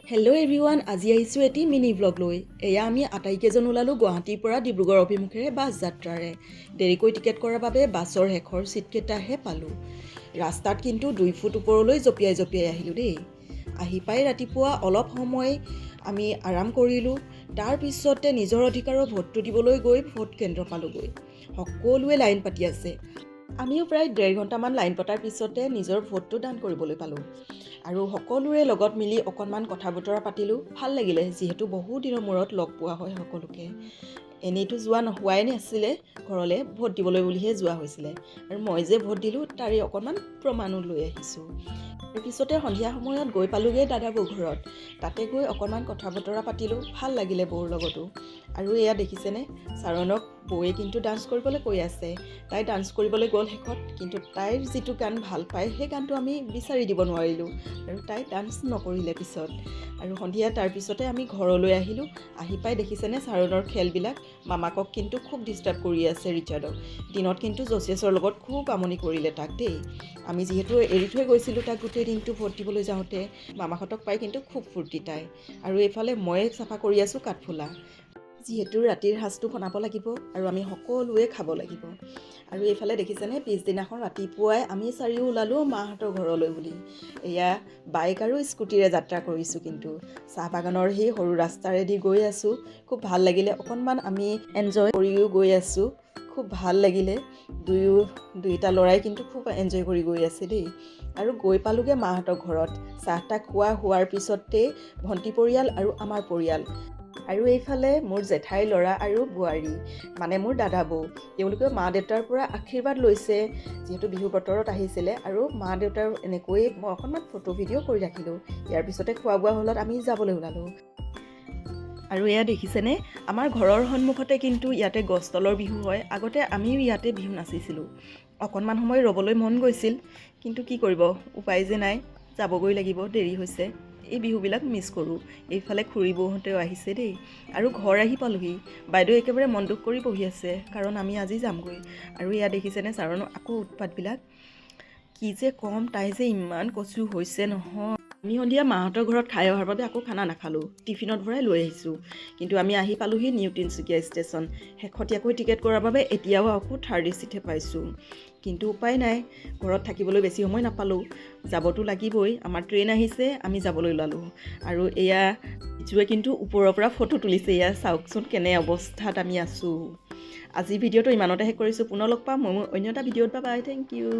Hello' everyone, আজি আহিছোঁ এটি মিনি ব্লগ লৈ। এয়া আমি আটাইকেইজন ওলালোঁ গুৱাহাটীৰ পৰা ডিব্ৰুগড় অভিমুখেৰে বাছ যাত্ৰাৰে। দেৰিকৈ টিকেট কৰাৰ বাবে বাছৰ শেষৰ ছিটকেইটাহে পালোঁ। ৰাস্তাত কিন্তু 2 ফুট ওপৰলৈ জঁপিয়াই আহিলোঁ দেই। আহি পাই ৰাতিপুৱা অলপ সময় আমি আৰাম কৰিলোঁ। তাৰপিছতে নিজৰ অধিকাৰৰ ভোটটো দিবলৈ গৈ ভোট কেন্দ্ৰ পালোঁগৈ। সকলোৱে লাইন পাতি আছে। আমিও প্ৰায় 1.5 ঘণ্টামান লাইন পতাৰ পিছতে নিজৰ ভোটটো দান কৰিবলৈ পালোঁ। আৰু সকলোৰে লগত মিলি অকণমান কথা বতৰা পাতিলোঁ। ভাল লাগিলে, যিহেতু বহু দিনৰ মূৰত লগ পোৱা হয় সকলোকে। এনেইতো যোৱা হোৱাই নাছিলে, ঘৰলৈ ভোট দিবলৈ বুলিহে যোৱা হৈছিলে। আৰু মই যে ভোট দিলোঁ তাৰে অকণমান প্ৰমাণো লৈ আহিছোঁ। তাৰপিছতে সন্ধিয়া সময়ত গৈ পালোঁগৈ দাদা বৌ ঘৰত। তাতে গৈ অকণমান কথা বতৰা পাতিলোঁ। ভাল লাগিলে বৌৰ লগতো। আৰু এয়া দেখিছেনে, চাৰণক বৌয়ে কিন্তু ডান্স কৰিবলৈ কৈ আছে। তাই ডান্স কৰিবলৈ গ'ল শেষত, কিন্তু তাইৰ যিটো গান ভাল পায় সেই গানটো আমি বিচাৰি দিব নোৱাৰিলোঁ আৰু তাই ডান্স নকৰিলে পিছত। আৰু সন্ধিয়া তাৰপিছতে আমি ঘৰলৈ আহিলোঁ। আহি পাই দেখিছেনে চাৰণৰ খেলবিলাক। মামাকক কিন্তু খুব ডিষ্টাৰ্ব কৰি আছে ৰিচাৰ্ডক। দিনত কিন্তু জচিয়াছৰ লগত খুব আমনি কৰিলে তাক দেই। আমি যিহেতু এৰি থৈ গৈছিলোঁ তাক গোটেই দিনটো ভোট দিবলৈ যাওঁতে, মামাহঁতক পাই কিন্তু খুব ফূৰ্তি তাই। আৰু এইফালে মই চাফা কৰি আছোঁ কাঠফুলা, যিহেতু ৰাতিৰ সাজটো বনাব লাগিব আৰু আমি সকলোৱে খাব লাগিব। আৰু এইফালে দেখিছেনে, পিছদিনাখন ৰাতিপুৱাই আমি চাৰিও ওলালোঁ মাহঁতৰ ঘৰলৈ বুলি। এয়া বাইক আৰু স্কুটিৰে যাত্ৰা কৰিছোঁ। কিন্তু চাহ বাগানৰ সেই সৰু ৰাস্তাৰেদি গৈ আছোঁ। খুব ভাল লাগিলে, অকণমান আমি এনজয় কৰিও গৈ আছোঁ। খুব ভাল লাগিলে। দুয়োটা ল'ৰাই কিন্তু খুব এনজয় কৰি গৈ আছে দেই। আৰু গৈ পালোঁগৈ মাহঁতৰ ঘৰত। চাহ তাহ খোৱা হোৱাৰ পিছতেই ভণ্টি পৰিয়াল আৰু আমাৰ পৰিয়াল, আৰু এইফালে মোৰ জেঠাইৰ ল'ৰা আৰু বোৱাৰী, মানে মোৰ দাদা বৌ। তেওঁলোকেও মা দেউতাৰ পৰা আশীৰ্বাদ লৈছে, যিহেতু বিহু বতৰত আহিছিলে। আৰু মা দেউতাৰ এনেকৈয়ে মই অকণমান ফটো ভিডিঅ' কৰি ৰাখিলোঁ। ইয়াৰ পিছতে খোৱা বোৱা হ'লত আমি যাবলৈ ওলালোঁ। আৰু এয়া দেখিছেনে, আমাৰ ঘৰৰ সন্মুখতে কিন্তু ইয়াতে গছতলৰ বিহু হয়। আগতে আমিও ইয়াতে বিহু নাচিছিলোঁ। অকণমান সময় ৰ'বলৈ মন গৈছিল, কিন্তু কি কৰিব, উপায় যে নাই, যাবগৈ লাগিব, দেৰি হৈছে। এই বিহুবিলাক মিছ কৰোঁ। এইফালে খুৰী বৌহঁতেও আহিছে দেই। আৰু ঘৰ আহি পালোঁহি। বাইদেউ একেবাৰে মন দুখ কৰি বহি আছে, কাৰণ আমি আজি যামগৈ। আৰু এয়া দেখিছেনে চাৰণৰ আকৌ উৎপাতবিলাক। কি যে ক'ম, তাই যে ইমান কচু হৈছে নহয়। আমি সন্ধিয়া মাহঁতৰ ঘৰত খাই অহাৰ বাবে আকৌ খানা নাখালোঁ, টিফিনত ভৰাই লৈ আহিছোঁ। কিন্তু আমি আহি পালোঁহি নিউ তিনিচুকীয়া ষ্টেচন। শেহতীয়াকৈ টিকেট কৰাৰ বাবে এতিয়াও আকৌ 3rd চিটহে পাইছোঁ। কিন্তু উপায় নাই, ঘৰত থাকিবলৈ বেছি সময় নাপালোঁ, যাবতো লাগিবই। আমাৰ ট্ৰেইন আহিছে, আমি যাবলৈ ওলালোঁ। আৰু এয়া ইজুৱে কিন্তু ওপৰৰ পৰা ফটো তুলিছে। এয়া চাওকচোন কেনে অৱস্থাত আমি আছোঁ। আজি ভিডিঅ'টো ইমানতে শেষ কৰিছোঁ। পুনৰ লগ পাম মই অন্য এটা ভিডিঅ'ত। Bye bye, thank U.